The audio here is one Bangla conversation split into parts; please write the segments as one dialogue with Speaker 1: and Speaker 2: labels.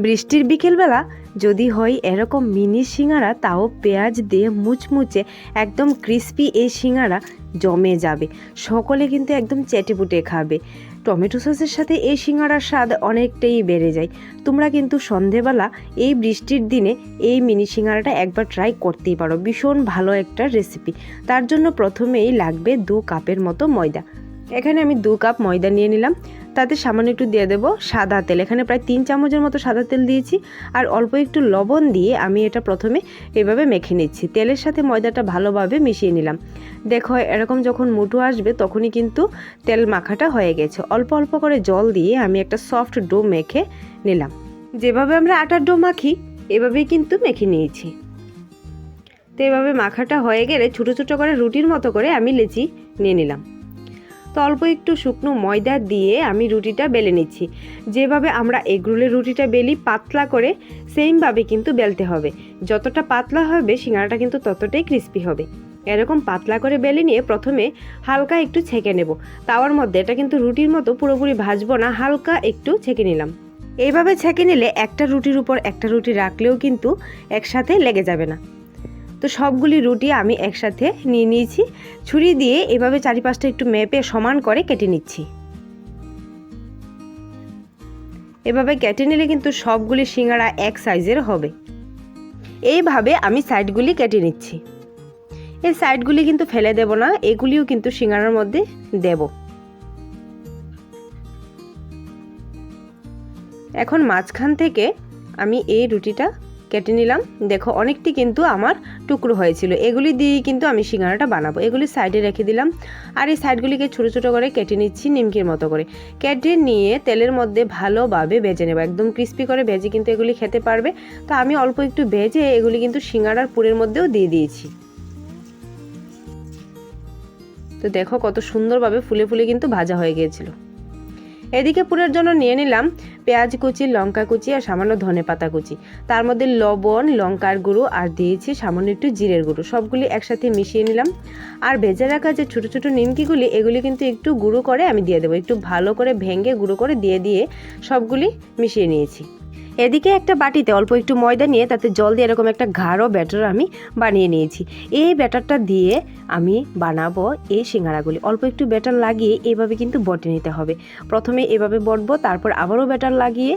Speaker 1: বৃষ্টির বিকেলবেলা যদি হয় এরকম মিনি সিঙ্গারা, তাও পেঁয়াজ দিয়ে মুচমুচে একদম ক্রিস্পি, এই সিঙ্গারা জমে যাবে। সকলে কিন্তু একদম চেটেপুটে খাবে। টমেটো সসের সাথে এই সিঙ্গারার স্বাদ অনেকটাই বেড়ে যায়। তোমরা কিন্তু সন্ধেবেলা এই বৃষ্টির দিনে এই মিনি সিঙ্গারাটা একবার ট্রাই করতেই পারো। ভীষণ ভালো একটা রেসিপি। তার জন্য প্রথমেই লাগবে 2 কাপের মতো ময়দা। এখানে আমি 2 কাপ ময়দা নিয়ে নিলাম। তাতে সামান্য একটু দিয়ে দেবো সাদা তেল। এখানে প্রায় 3 চামচের মতো সাদা তেল দিয়েছি। আর অল্প একটু লবণ দিয়ে আমি এটা প্রথমে এভাবে মেখে নিচ্ছি। তেলের সাথে ময়দাটা ভালোভাবে মিশিয়ে নিলাম। দেখো এরকম যখন মুঠো আসবে তখনই কিন্তু তেল মাখাটা হয়ে গেছে। অল্প অল্প করে জল দিয়ে আমি একটা সফট ডো মেখে নিলাম। যেভাবে আমরা আটার ডো মাখি এভাবেই কিন্তু মেখে নিয়েছি। তো এভাবে মাখাটা হয়ে গেলে ছোটো ছোটো করে রুটির মতো করে আমি লেচি নিয়ে নিলাম। তো অল্প একটু শুকনো ময়দা দিয়ে আমি রুটিটা বেলে নিচ্ছি। যেভাবে আমরা এগরোলের রুটিটা বেলি পাতলা করে, সেমভাবে কিন্তু বেলতে হবে। যতটা পাতলা হবে সিঙ্গারাটা কিন্তু ততটাই ক্রিস্পি হবে। এরকম পাতলা করে বেলে নিয়ে প্রথমে হালকা একটু ছেঁকে নেব তাওয়ার মধ্যে। এটা কিন্তু রুটির মতো পুরোপুরি ভাজবো না, হালকা একটু ছেঁকে নিলাম। এইভাবে ছেঁকে নিলে একটা রুটির উপর একটা রুটি রাখলেও কিন্তু একসাথে লেগে যাবে না। তো সবগুলি রুটি আমি একসাথে নিয়ে নিয়েছি। ছুরি দিয়ে এভাবে চারিপাশটা একটু মেপে সমান করে কেটে নিচ্ছি। এভাবে কেটে নিলে কিন্তু সবগুলি সিঙ্গারা এক সাইজের হবে। এইভাবে আমি সাইডগুলি কেটে নিচ্ছি। এই সাইডগুলি কিন্তু ফেলে দেব না, এগুলিও কিন্তু সিঙ্গারার মধ্যে দেব। এখন মাঝখান থেকে আমি এই রুটিটা কেটে নিলাম। দেখো অনেকটি কিন্তু আমার টুকরো হয়েছিল। এগুলি দিয়ে কিন্তু আমি সিঙ্গারাটা বানাবো। এগুলি সাইডে রেখে দিলাম। আর এই সাইডগুলিকে ছোটো ছোটো করে কেটে নিচ্ছি নিমকির মতো করে। কেটে নিয়ে তেলের মধ্যে ভালোভাবে ভেজে নেব। একদম ক্রিস্পি করে ভেজে কিন্তু এগুলি খেতে পারবে। তো আমি অল্প একটু ভেজে এগুলি কিন্তু সিঙ্গারার পুরের মধ্যেও দিয়ে দিয়েছি। তো দেখো কত সুন্দরভাবে ফুলে ফুলে কিন্তু ভাজা হয়ে গিয়েছিল। এদিকে পুরের জন্য নিয়ে নিলাম পেঁয়াজ কুচি, লঙ্কা কুচি আর সামান্য ধনেপাতা কুচি। তার মধ্যে লবণ, লঙ্কার গুঁড়ো আর দিয়েছি সামান্য একটু জিরের গুঁড়ো। সবগুলি একসাথে মিশিয়ে নিলাম। আর ভেজে রাখা যে ছোটো ছোটো নিমকিগুলি, এগুলি কিন্তু একটু গুঁড়ো করে আমি দিয়ে দেবো। একটু ভালো করে ভেঙে গুঁড়ো করে দিয়ে সবগুলি মিশিয়ে নিয়েছি। এদিকে একটা বাটিতে অল্প একটু ময়দা নিয়ে তাতে জল দিয়ে এরকম একটা গাঢ় ব্যাটার আমি বানিয়ে নিয়েছি। এই ব্যাটারটা দিয়ে আমি বানাবো এই সিঙ্গারাগুলি। অল্প একটু ব্যাটার লাগিয়ে এভাবে কিন্তু বটে নিতে হবে। প্রথমে এভাবে বটবো, তারপর আবারও ব্যাটার লাগিয়ে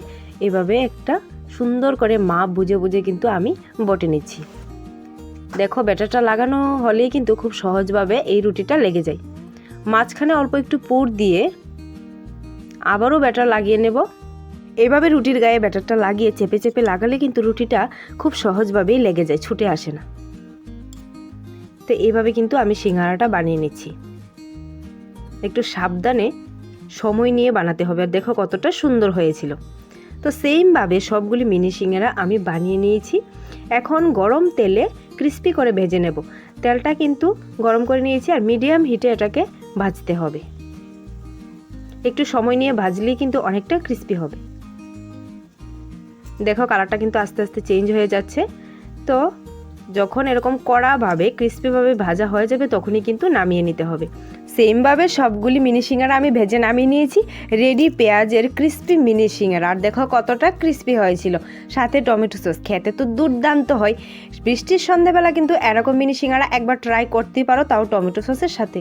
Speaker 1: এভাবে একটা সুন্দর করে মাপ বুঝে বুঝে কিন্তু আমি বটে নিচ্ছি। দেখো ব্যাটারটা লাগানো হলেই কিন্তু খুব সহজভাবে এই রুটিটা লেগে যায়। মাঝখানে অল্প একটু পুর দিয়ে আবারও ব্যাটার লাগিয়ে নেব। এভাবে রুটির গায়ে ব্যাটারটা লাগিয়ে চেপে চেপে লাগালে কিন্তু রুটিটা খুব সহজভাবেই লেগে যায়, ছুটে আসে না। তো এইভাবে কিন্তু আমি সিঙ্গারাটা বানিয়ে নিচ্ছি। একটু সাবধানে সময় নিয়ে বানাতে হবে। আর দেখো কতটা সুন্দর হয়েছিল। তো সেমভাবে সবগুলি মিনি সিঙ্গারা আমি বানিয়ে নিয়েছি। এখন গরম তেলে ক্রিস্পি করে ভেজে নেব। তেলটা কিন্তু গরম করে নিয়েছি আর মিডিয়াম হিটে এটাকে ভাজতে হবে। একটু সময় নিয়ে ভাজলেই কিন্তু অনেকটা ক্রিস্পি হবে। দেখো কালারটা কিন্তু আস্তে আস্তে চেঞ্জ হয়ে যাচ্ছে। তো যখন এরকম কড়াভাবে ক্রিস্পিভাবে ভাজা হয়ে যাবে তখনই কিন্তু নামিয়ে নিতে হবে। সেমভাবে সবগুলি মিনি সিঙ্গারা আমি ভেজে নামিয়ে নিয়েছি। রেডি পেঁয়াজের ক্রিস্পি মিনি সিঙ্গারা। আর দেখো কতটা ক্রিস্পি হয়েছিল, সাথে টমেটো সস। খেতে তো দুর্দান্ত হয়। বৃষ্টির সন্ধ্যাবেলা কিন্তু এরকম মিনি সিঙ্গারা একবার ট্রাই করতেই পারো, তাও টমেটো সসের সাথে।